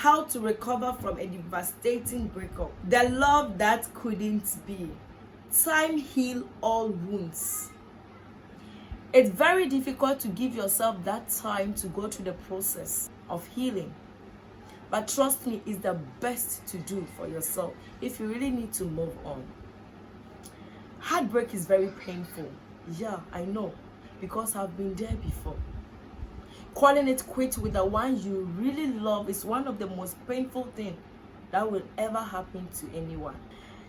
How to recover from a devastating breakup. The love that couldn't be. Time heal all wounds. It's very difficult to give yourself that time to go through the process of healing. But trust me, it's the best to do for yourself if you really need to move on. Heartbreak is very painful. Yeah, I know, because I've been there before. Calling it quits with the one you really love is one of the most painful things that will ever happen to anyone.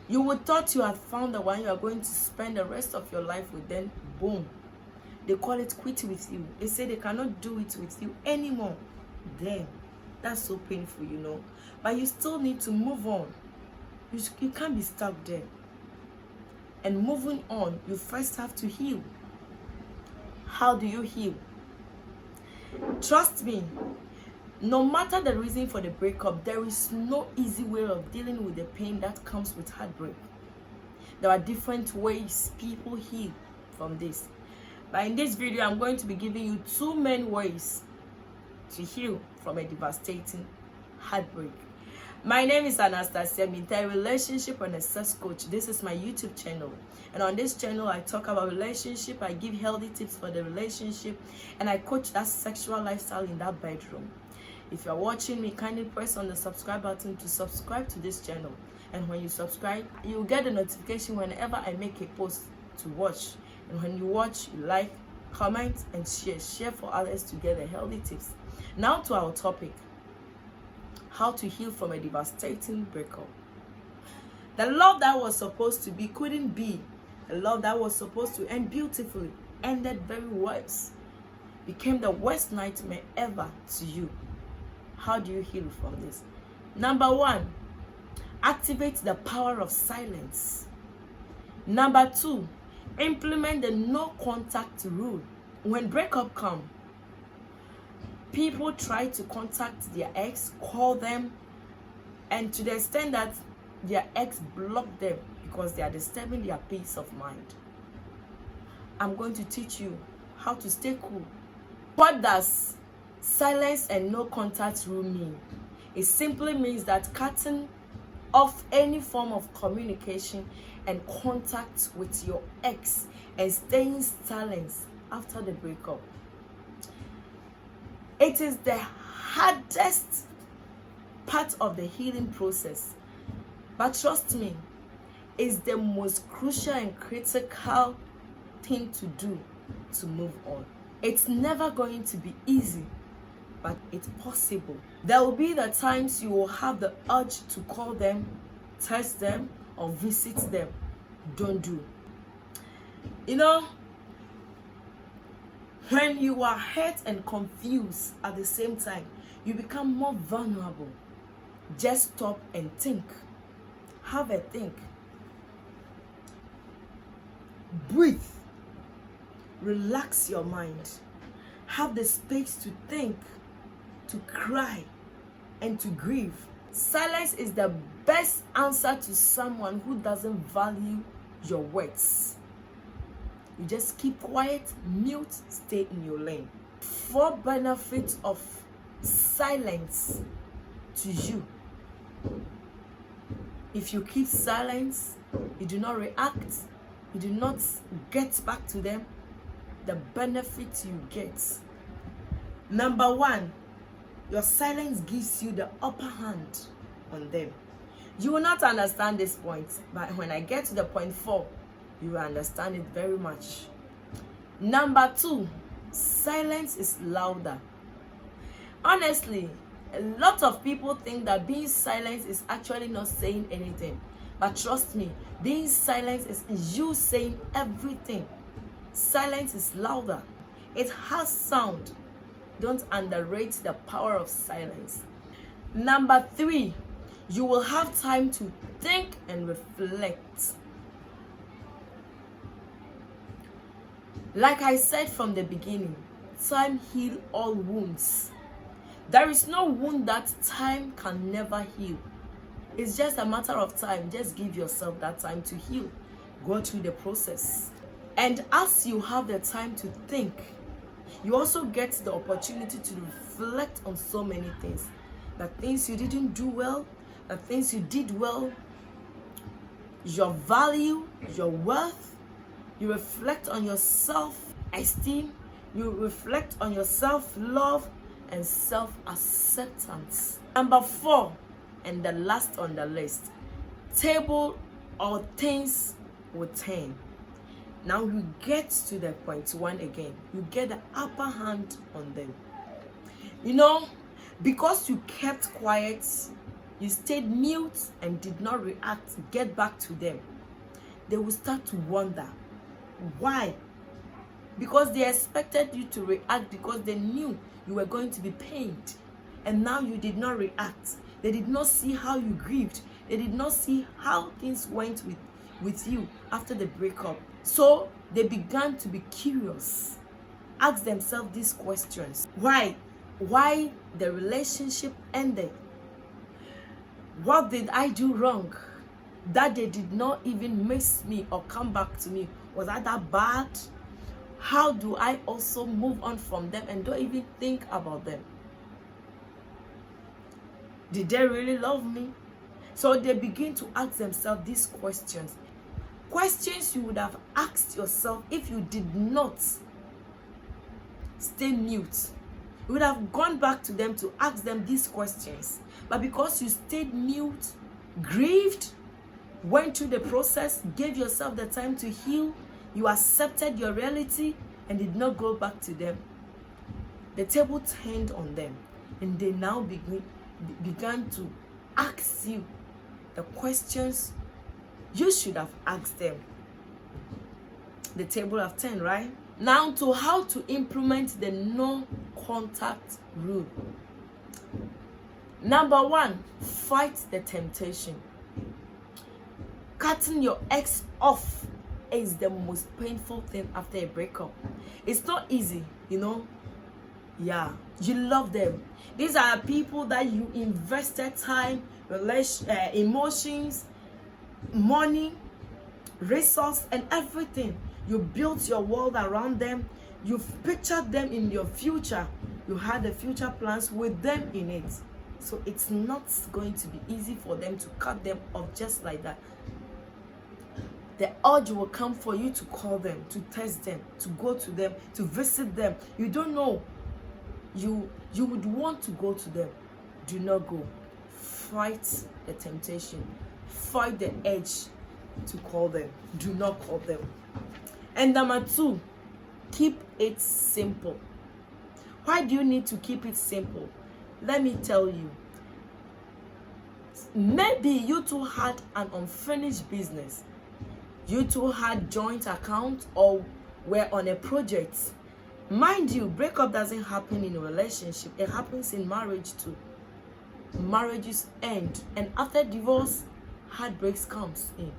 You would thought you had found the one you are going to spend the rest of your life with, then boom, they call it quit with you. They say they cannot do it with you anymore. Damn, that's so painful, you know. But you still need to move on. You can't be stuck there. And moving on, you first have to heal. How do you heal? Trust me, no matter the reason for the breakup, there is no easy way of dealing with the pain that comes with heartbreak. There are different ways people heal from this. But in this video, I'm going to be giving you 2 main ways to heal from a devastating heartbreak. My name is Anastasia, a relationship and a sex coach. This is my YouTube channel. And on this channel, I talk about relationship, I give healthy tips for the relationship, and I coach that sexual lifestyle in that bedroom. If you're watching me, kindly press on the subscribe button to subscribe to this channel. And when you subscribe, you'll get a notification whenever I make a post to watch. And when you watch, you like, comment, and share. Share for others to get the healthy tips. Now to our topic. How to heal from a devastating breakup. The love that was supposed to be couldn't be. The love that was supposed to end beautifully ended very worse. Became the worst nightmare ever to you. How do you heal from this? Number 1, activate the power of silence. Number 2, implement the no contact rule. When breakup comes, people try to contact their ex, call them, and to the extent that their ex block them because they are disturbing their peace of mind. I'm going to teach you how to stay cool. What does silence and no contact rule mean? It simply means that cutting off any form of communication and contact with your ex and staying silent after the breakup. It is the hardest part of the healing process. But trust me, it's the most crucial and critical thing to do to move on. It's never going to be easy, but it's possible. There will be the times you will have the urge to call them, text them, or visit them. Don't do. You know, when you are hurt and confused at the same time, you become more vulnerable. Just stop and think. Have a think. Breathe. Relax your mind. Have the space to think, to cry, and to grieve. Silence is the best answer to someone who doesn't value your words. You just keep quiet, mute, stay in your lane. 4 benefits of silence to you. If you keep silence, you do not react, you do not get back to them, the benefits you get. Number 1, your silence gives you the upper hand on them. You will not understand this point, but when I get to the point 4, you will understand it very much. Number 2, silence is louder. Honestly, a lot of people think that being silent is actually not saying anything. But trust me, being silent is you saying everything. Silence is louder. It has sound. Don't underrate the power of silence. Number 3, you will have time to think and reflect. Like I said from the beginning, time heals all wounds. There is no wound that time can never heal. It's just a matter of time. Just give yourself that time to heal. Go through the process. And as you have the time to think, you also get the opportunity to reflect on so many things the things you didn't do well, the things you did well, your value, your worth. You reflect on your self-esteem, you reflect on your self-love and self-acceptance. Number 4, and the last on the list, table or things will turn. Now you get to the point 1 again. You get the upper hand on them. You know, because you kept quiet, you stayed mute and did not react, get back to them. They will start to wonder why. Because they expected you to react because they knew you were going to be pained. And now you did not react. They did not see how you grieved. They did not see how things went with you after the breakup. So they began to be curious. Ask themselves these questions. Why? Why the relationship ended? What did I do wrong that they did not even miss me or come back to me? Was I that bad? How do I also move on from them and don't even think about them? Did they really love me? So they begin to ask themselves these questions. Questions you would have asked yourself if you did not stay mute. You would have gone back to them to ask them these questions. But because you stayed mute, grieved, went through the process, gave yourself the time to heal, you accepted your reality and did not go back to them, the table turned on them and they now began to ask you the questions you should have asked them. The table have turned, right? Now to how to implement the no contact rule. Number 1, fight the temptation. Cutting your ex off is the most painful thing after a breakup. It's not easy, you know. Yeah, you love them. These are people that you invested time, emotions, money, resource, and everything. You built your world around them. You've pictured them in your future. You had the future plans with them in it. So it's not going to be easy for them to cut them off just like that. The urge will come for you to call them, to test them, to go to them, to visit them. You don't know. You would want to go to them. Do not go. Fight the temptation. Fight the urge to call them. Do not call them. And number 2, keep it simple. Why do you need to keep it simple? Let me tell you. Maybe you two had an unfinished business. You two had joint accounts or were on a project. Mind you, breakup doesn't happen in a relationship. It happens in marriage too. Marriages end. And after divorce, heartbreaks comes in.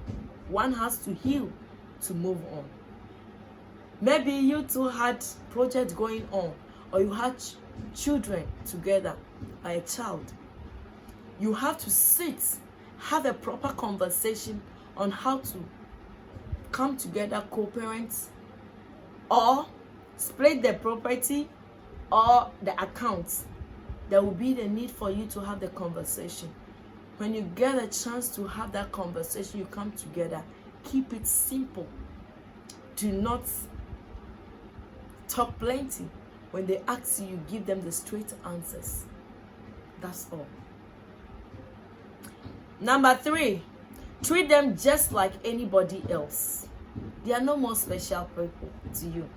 One has to heal to move on. Maybe you two had projects going on, or you had children together, or a child. You have to sit, have a proper conversation on how to come together, co-parents, or split the property or the accounts. There will be the need for you to have the conversation. When you get a chance to have that conversation, you come together. Keep it simple. Do not talk plenty. When they ask you, you give them the straight answers. That's all. Number 3, treat them just like anybody else. They are no more special people to you.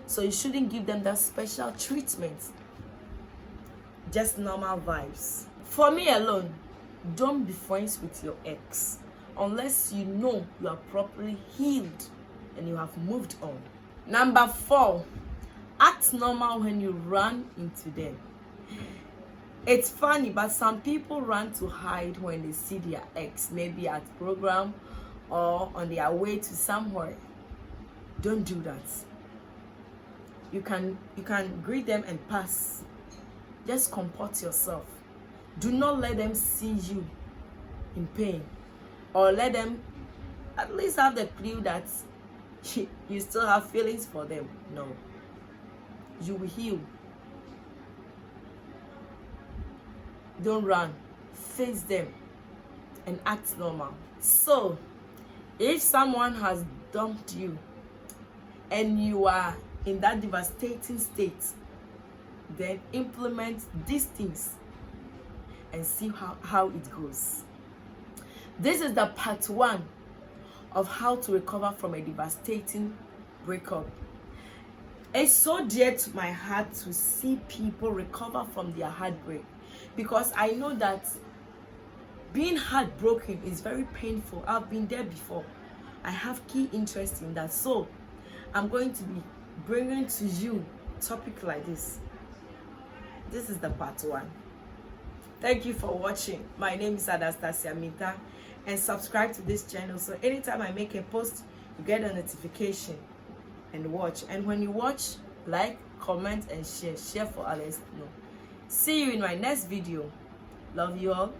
So you shouldn't give them that special treatment. Just normal vibes. For me alone, don't be friends with your ex unless you know you are properly healed and you have moved on. Number 4, act normal when you run into them. It's funny, but some people run to hide when they see their ex, maybe at program or on their way to somewhere. Don't do that. You can greet them and pass. Just comport yourself. Do not let them see you in pain, or let them at least have the clue that you still have feelings for them. No. You will heal. Don't run. Face them and act normal. So, if someone has dumped you and you are in that devastating state, then implement these things and see how it goes. This is the part 1 of how to recover from a devastating breakup. It's so dear to my heart to see people recover from their heartbreak, because I know that being heartbroken is very painful. I've been there before. I have key interest in that. So I'm going to be bringing to you a topic like this. This is the part 1. Thank you for watching. My name is Anastasia Mita, and subscribe to this channel so anytime I make a post, you get a notification and watch. And when you watch, like, comment, and share for others to know. See you in my next video. Love you all.